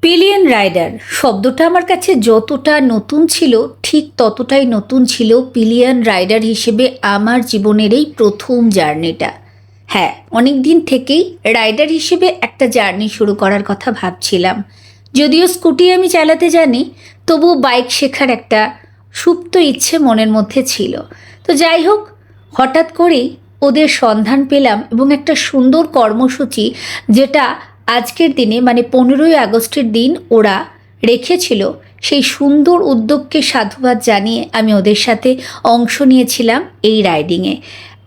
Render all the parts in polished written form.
Pillion rider শব্দটা আমার কাছে যতটা নতুন ছিল ঠিক ততটাই নতুন ছিল পিলিয়ন রাইডার হিসেবে আমার জীবনের এই প্রথম জার্নিটা। হ্যাঁ, অনেক দিন থেকেই রাইডার হিসেবে একটা জার্নি শুরু করার কথা ভাবছিলাম। যদিও স্কুটি আমি চালাতে জানি, তবুও বাইক শেখার একটা সুপ্ত ইচ্ছে মনের মধ্যে ছিল। তো যাই হোক, হঠাৎ করেই ওদের সন্ধান পেলাম এবং একটা সুন্দর কর্মসূচি, যেটা আজকের দিনে মানে 15ই আগস্টের দিন ওরা রেখেছিল, সেই সুন্দর উদ্যোগকে সাধুবাদ জানিয়ে আমি ওদের সাথে অংশ নিয়েছিলাম এই রাইডিংয়ে।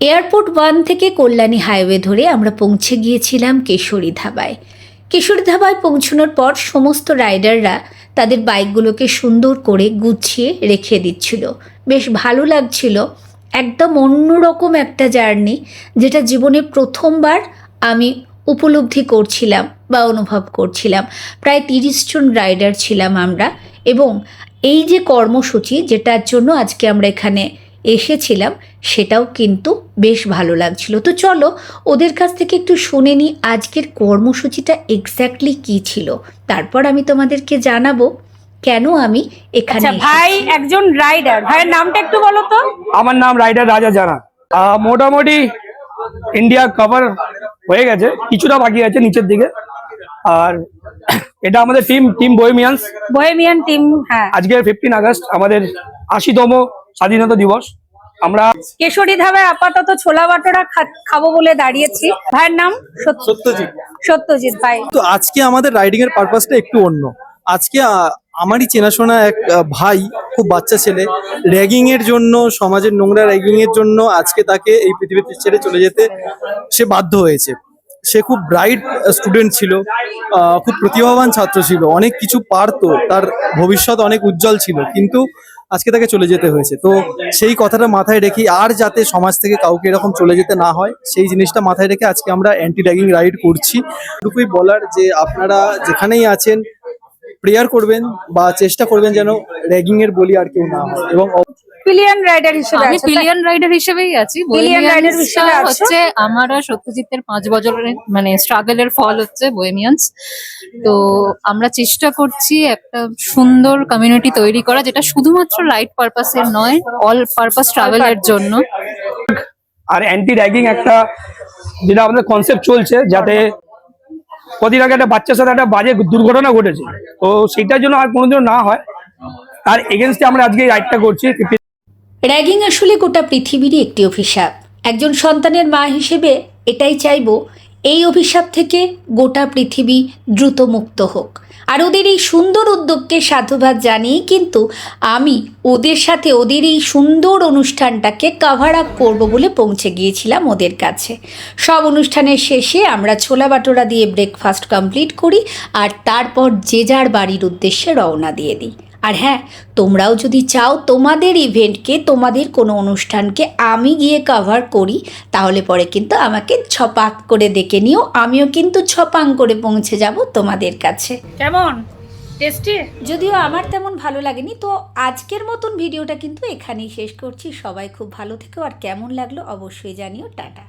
এয়ারপোর্ট 1 থেকে কল্যাণী হাইওয়ে ধরে আমরা পৌঁছে গিয়েছিলাম কেশরী ধাবায়। কেশরী ধাবায় পৌঁছানোর পর সমস্ত রাইডাররা তাদের বাইকগুলোকে সুন্দর করে গুছিয়ে রেখে দিচ্ছিল। বেশ ভালো লাগছিল, একদম অন্যরকম একটা জার্নি, যেটা জীবনে প্রথমবার আমি উপলব্ধি করছিলাম বা অনুভব করছিলাম। প্রায় 30 জন রাইডার ছিলাম আমরা, এবং এই যে কর্মসূচি যেটার জন্য আজকে আমরা এখানে এসেছিলাম সেটাও কিন্তু বেশ ভালো লাগছিল। তো চলো ওদের কাছ থেকে একটু শুনে নিই আজকের কর্মসূচিটা এক্স্যাক্টলি কী ছিল, তারপর আমি তোমাদেরকে জানাবো কেন আমি এখানে এসেছি। ভাই একজন রাইডার, ভাইয়ের নামটা একটু বলো তো। আমার নাম রাইডার রাজা জানা। মোটামুটি ইন্ডিয়া কভার হয়ে গেছে, কিছুটা বাকি আছে নিচের দিকে। আর এটা আমাদের টিম বহেমিয়ান টিম। হ্যাঁ, আজকে 15 আগস্ট আমাদের 80তম স্বাধীনতা দিবস। আমরা কেশরী ধাবায় আপাতত ছোলা বাটোরা খাবো বলে দাঁড়িয়েছি। ভাইয়ের নাম সত্যজিৎ ভাই। তো আজকে আমাদের রাইডিং এর পারপাসটা একটু অন্য। আজকে আমারই চেনাশোনা এক ভাই, খুব বাচ্চা ছেলে, র্যাগিং এর জন্য, সমাজের নোংরা র্যাগিং এর জন্য আজকে তাকে এই পৃথিবীতে ছেড়ে চলে যেতে সে বাধ্য হয়েছে। সে খুব ব্রাইট স্টুডেন্ট ছিল, খুব প্রতিভাবান ছাত্র ছিল, অনেক কিছু পারতো, তার ভবিষ্যৎ অনেক উজ্জ্বল ছিল, কিন্তু আজকে তাকে চলে যেতে হয়েছে। তো সেই কথাটা মাথায় রেখে, আর যাতে সমাজ থেকে কাউকে এরকম চলে যেতে না হয় সেই জিনিসটা মাথায় রেখে আজকে আমরা অ্যান্টি র্যাগিং রাইড করছি। এটুকুই বলার যে আপনারা যেখানেই আছেন প্রেয়ার করবেন বা চেষ্টা করবেন যেন র্যাগিং এর বলি আর কেউ না হয়। এবং পিলিয়ন রাইডার হিসেবে আমি আছো? পিলিয়ন রাইডার হিসেবেই আছি। পিলিয়ন রাইডার হিসেবে আছো? হচ্ছে আমার আর সত্যজিতের 5 বছরের মানে স্ট্রাগলের ফল হচ্ছে বহেমিয়ানস। তো আমরা চেষ্টা করছি একটা সুন্দর কমিউনিটি তৈরি করা, যেটা শুধুমাত্র রাইড পারপাসের নয়, অল পারপাস ট্রাভেলের জন্য। আর অ্যান্টি র্যাগিং একটা যেটা আমাদের কনসেপ্ট চলছে, যাতে কদিন আগে একটা বাচ্চার সাথে একটা বাজে দুর্ঘটনা ঘটেছে, তো সেটার জন্য আর কোনোদিনও না হয়, তার এগেনস্টে আমরা আজকে এই রাইডটা করছি। র্যাগিং আসলে গোটা পৃথিবীরই একটি অভিশাপ। একজন সন্তানের মা হিসেবে এটাই চাইবো এই অভিশাপ থেকে গোটা পৃথিবী দ্রুত মুক্ত হোক। আর ওদের এই সুন্দর উদ্যোগকে সাধুবাদ জানিয়ে কিন্তু আমি ওদের সাথে ওদের এই সুন্দর অনুষ্ঠানটাকে কভার আপ করবো বলে পৌঁছে গিয়েছিলাম ওদের কাছে। সব অনুষ্ঠানের শেষে আমরা ছোলা বাটোরা দিয়ে ব্রেকফাস্ট কমপ্লিট করি, আর তারপর যে যার বাড়ির উদ্দেশ্যে রওনা দিয়ে দিই। আর হ্যাঁ, তোমরাও যদি চাও তোমাদের ইভেন্টকে, তোমাদের কোনো অনুষ্ঠানকে আমি গিয়ে কভার করি, তাহলে পরে কিন্তু আমাকে ছপাক করে ডেকে নিও, আমিও কিন্তু ছপাং করে পৌঁছে যাব তোমাদের কাছে। কেমন টেস্টি? যদিও আমার তেমন ভালো লাগেনি। তো আজকের মতন ভিডিওটা কিন্তু এখানেই শেষ করছি। সবাই খুব ভালো থেকো, আর কেমন লাগলো অবশ্যই জানিও। টাটা।